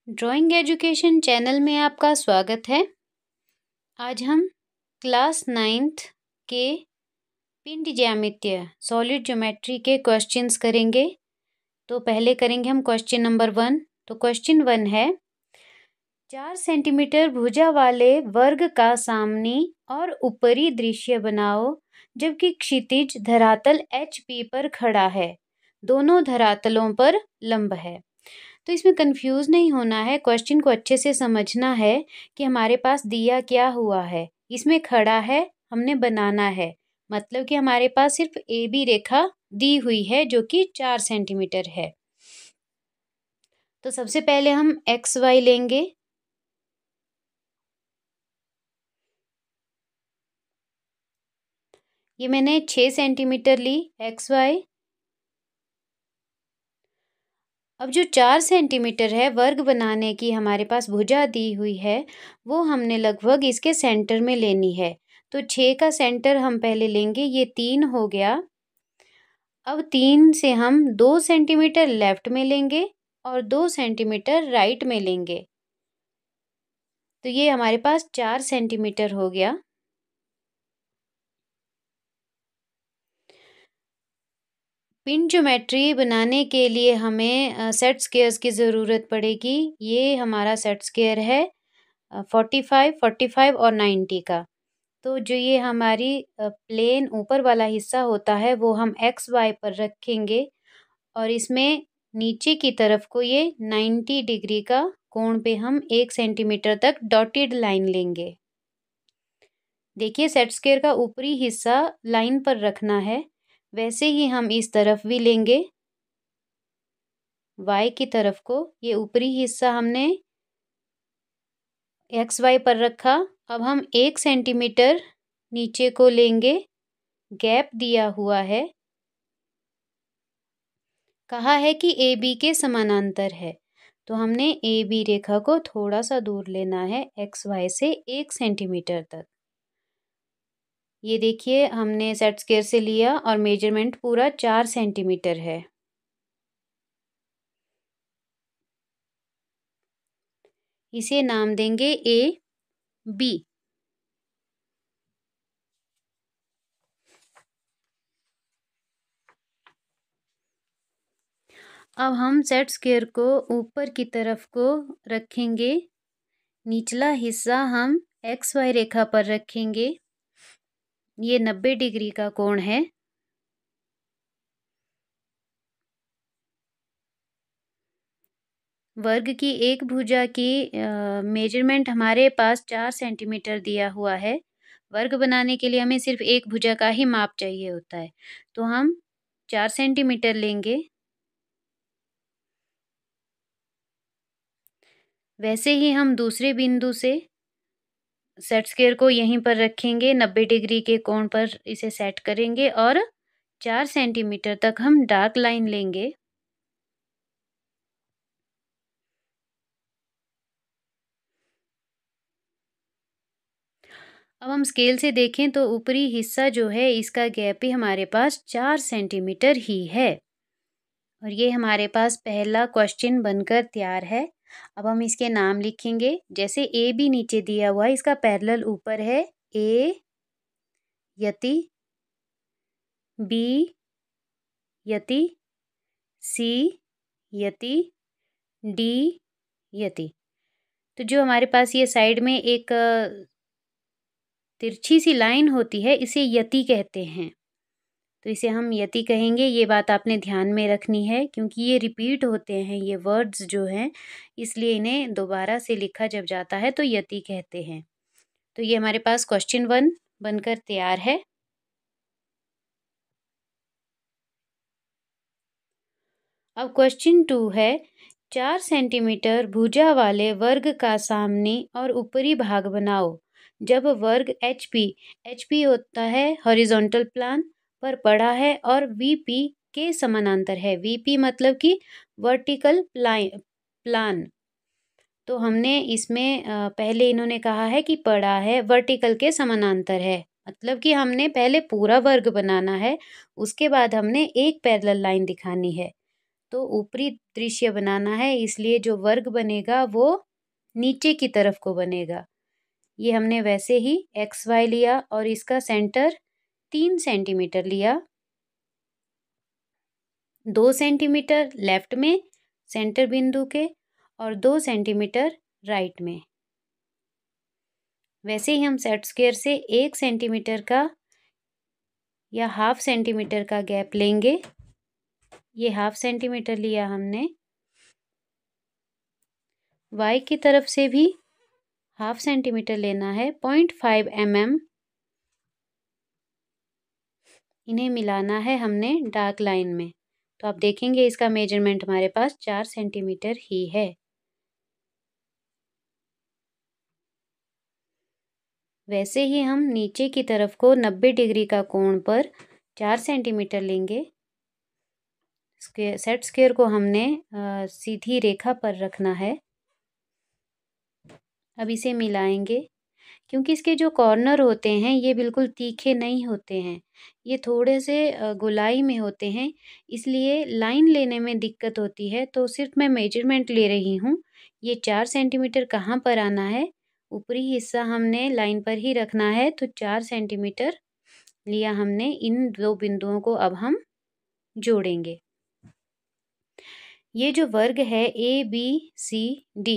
Drawing education channel में आपका स्वागत है। आज हम क्लास 9th के पिंड ज्यामितीय सॉलिड ज्योमेट्री के क्वेश्चंस करेंगे। तो पहले करेंगे हम क्वेश्चन नंबर 1। तो क्वेश्चन 1 है, 4 सेंटीमीटर भुजा वाले वर्ग का सामने और ऊपरी दृश्य बनाओ जबकि क्षितिज धरातल HP पर खड़ा है, दोनों धरातलों पर लंब है। तो इसमें कंफ्यूज नहीं होना है, क्वेश्चन को अच्छे से समझना है कि हमारे पास दिया क्या हुआ है। इसमें खड़ा है, हमने बनाना है, मतलब कि हमारे पास सिर्फ AB रेखा दी हुई है जो कि 4 सेंटीमीटर है। तो सबसे पहले हम XY लेंगे। ये मैंने 6 सेंटीमीटर ली XY। अब जो 4 सेंटीमीटर है वर्ग बनाने की हमारे पास भुजा दी हुई है, वो हमने लगभग इसके सेंटर में लेनी है। तो 6 का सेंटर हम पहले लेंगे, ये 3 हो गया। अब 3 से हम 2 सेंटीमीटर लेफ्ट में लेंगे और 2 सेंटीमीटर राइट में लेंगे। तो ये हमारे पास 4 सेंटीमीटर हो गया। पिन ज्योमेट्री बनाने के लिए हमें सेट स्क्वायर्स की ज़रूरत पड़ेगी। ये हमारा सेट स्क्वायर है 45, 45 और 90 का। तो जो ये हमारी प्लेन ऊपर वाला हिस्सा होता है वो हम XY पर रखेंगे और इसमें नीचे की तरफ को ये 90 डिग्री का कोण पे हम 1 सेंटीमीटर तक डॉटेड लाइन लेंगे। देखिए सेट स्क्वायर का ऊपरी हिस्सा लाइन पर रखना है, वैसे ही हम इस तरफ भी लेंगे। Y की तरफ को ये ऊपरी हिस्सा हमने XY पर रखा। अब हम 1 सेंटीमीटर नीचे को लेंगे, गैप दिया हुआ है, कहा है कि AB के समानांतर है। तो हमने AB रेखा को थोड़ा सा दूर लेना है XY से 1 सेंटीमीटर तक। ये देखिए हमने सेट स्क्वायर से लिया और मेजरमेंट पूरा 4 सेंटीमीटर है। इसे नाम देंगे AB। अब हम सेट स्क्वायर को ऊपर की तरफ को रखेंगे, निचला हिस्सा हम XY रेखा पर रखेंगे। ये 90 डिग्री का कोण है। वर्ग की एक भुजा की मेजरमेंट हमारे पास 4 सेंटीमीटर दिया हुआ है। वर्ग बनाने के लिए हमें सिर्फ एक भुजा का ही माप चाहिए होता है। तो हम 4 सेंटीमीटर लेंगे। वैसे ही हम दूसरे बिंदु से सेट स्क्वायर को यहीं पर रखेंगे, 90 डिग्री के कोण पर इसे सेट करेंगे और 4 सेंटीमीटर तक हम डार्क लाइन लेंगे। अब हम स्केल से देखें तो ऊपरी हिस्सा जो है इसका गैप ही हमारे पास 4 सेंटीमीटर ही है। और ये हमारे पास पहला क्वेश्चन बनकर तैयार है। अब हम इसके नाम लिखेंगे, जैसे ए भी नीचे दिया हुआ है, इसका पैरेलल ऊपर है A Yati, B Yati, C Yati, D यति। तो जो हमारे पास ये साइड में एक तिरछी सी लाइन होती है, इसे यति कहते हैं। तो इसे हम यति कहेंगे। ये बात आपने ध्यान में रखनी है क्योंकि ये रिपीट होते हैं, ये वर्ड्स जो हैं, इसलिए इन्हें दोबारा से लिखा जब जाता है तो यति कहते हैं। तो ये हमारे पास क्वेश्चन 1 बनकर तैयार है। अब क्वेश्चन 2 है, 4 सेंटीमीटर भुजा वाले वर्ग का सामने और ऊपरी भाग बनाओ जब वर्ग HP होता है हॉरिजॉन्टल प्लान पर पड़ा है और VP के समानांतर है। VP मतलब कि वर्टिकल प्लान। तो हमने इसमें पहले इन्होंने कहा है कि पड़ा है, वर्टिकल के समानांतर है, मतलब कि हमने पहले पूरा वर्ग बनाना है, उसके बाद हमने एक पैरेलल लाइन दिखानी है। तो ऊपरी दृश्य बनाना है, इसलिए जो वर्ग बनेगा वो नीचे की तरफ को बनेगा। ये हमने वैसे ही XY लिया और इसका सेंटर 3 सेंटीमीटर लिया। 2 सेंटीमीटर लेफ्ट में सेंटर बिंदु के और 2 सेंटीमीटर राइट में। वैसे ही हम सेट स्क्वायर से 1 सेंटीमीटर का या हाफ सेंटीमीटर का गैप लेंगे। ये हाफ सेंटीमीटर लिया हमने। Y की तरफ से भी हाफ सेंटीमीटर लेना है, 0.5 mm। इन्हें मिलाना है हमने डार्क लाइन में। तो आप देखेंगे इसका मेजरमेंट हमारे पास 4 सेंटीमीटर ही है। वैसे ही हम नीचे की तरफ को 90 डिग्री का कोण पर 4 सेंटीमीटर लेंगे। सेट स्क्वायर को हमने सीधी रेखा पर रखना है। अब इसे मिलाएंगे। क्योंकि इसके जो कॉर्नर होते हैं ये बिल्कुल तीखे नहीं होते हैं, ये थोड़े से गोलाई में होते हैं, इसलिए लाइन लेने में दिक्कत होती है। तो सिर्फ मैं मेजरमेंट ले रही हूँ। ये 4 सेंटीमीटर कहाँ पर आना है, ऊपरी हिस्सा हमने लाइन पर ही रखना है। तो 4 सेंटीमीटर लिया हमने। इन दो बिंदुओं को अब हम जोड़ेंगे। ये जो वर्ग है ABCD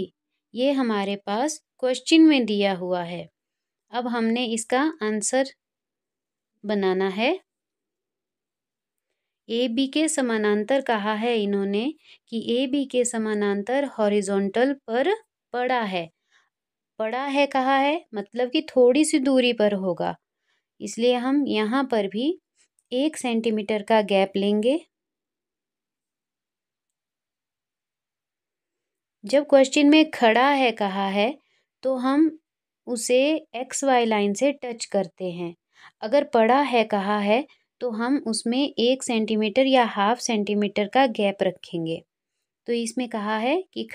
ये हमारे पास क्वेश्चन में दिया हुआ है। अब हमने इसका आंसर बनाना है। AB के समानांतर कहा है इन्होंने कि AB के समानांतर हॉरिजॉन्टल पर पड़ा है। पड़ा है कहा है मतलब कि थोड़ी सी दूरी पर होगा, इसलिए हम यहाँ पर भी 1 सेंटीमीटर का गैप लेंगे। जब क्वेश्चन में खड़ा है कहा है तो हम उसे XY लाइन से टच करते हैं। अगर पड़ा है कहा है तो हम उसमें 1 सेंटीमीटर या हाफ सेंटीमीटर का गैप रखेंगे। तो इसमें कहा है कि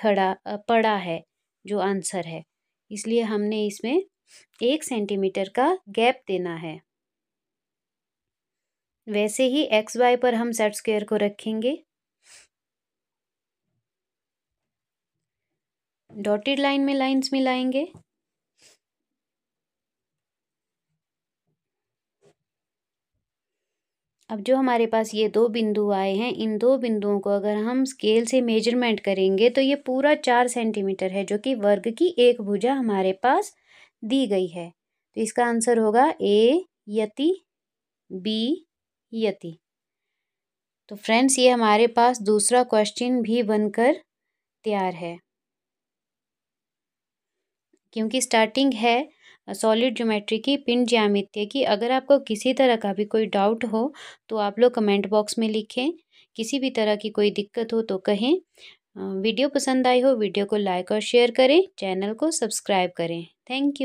पड़ा है जो आंसर है, इसलिए हमने इसमें 1 सेंटीमीटर का गैप देना है। वैसे ही XY पर हम सेट स्क्वायर को रखेंगे। डॉटेड लाइन में लाइंस मिलाएंगे। अब जो हमारे पास ये 2 बिंदु आए हैं, इन 2 बिंदुओं को अगर हम स्केल से मेजरमेंट करेंगे तो ये पूरा 4 सेंटीमीटर है, जो कि वर्ग की एक भुजा हमारे पास दी गई है। तो इसका आंसर होगा A यति B यति। तो फ्रेंड्स ये हमारे पास दूसरा क्वेश्चन भी बनकर तैयार है। क्योंकि स्टार्टिंग है सॉलिड ज्योमेट्री की, पिंड ज्यामिति की। अगर आपको किसी तरह का भी कोई डाउट हो तो आप लोग कमेंट बॉक्स में लिखें। किसी भी तरह की कोई दिक्कत हो तो कहें। वीडियो पसंद आई हो वीडियो को लाइक और शेयर करें, चैनल को सब्सक्राइब करें। Thank you.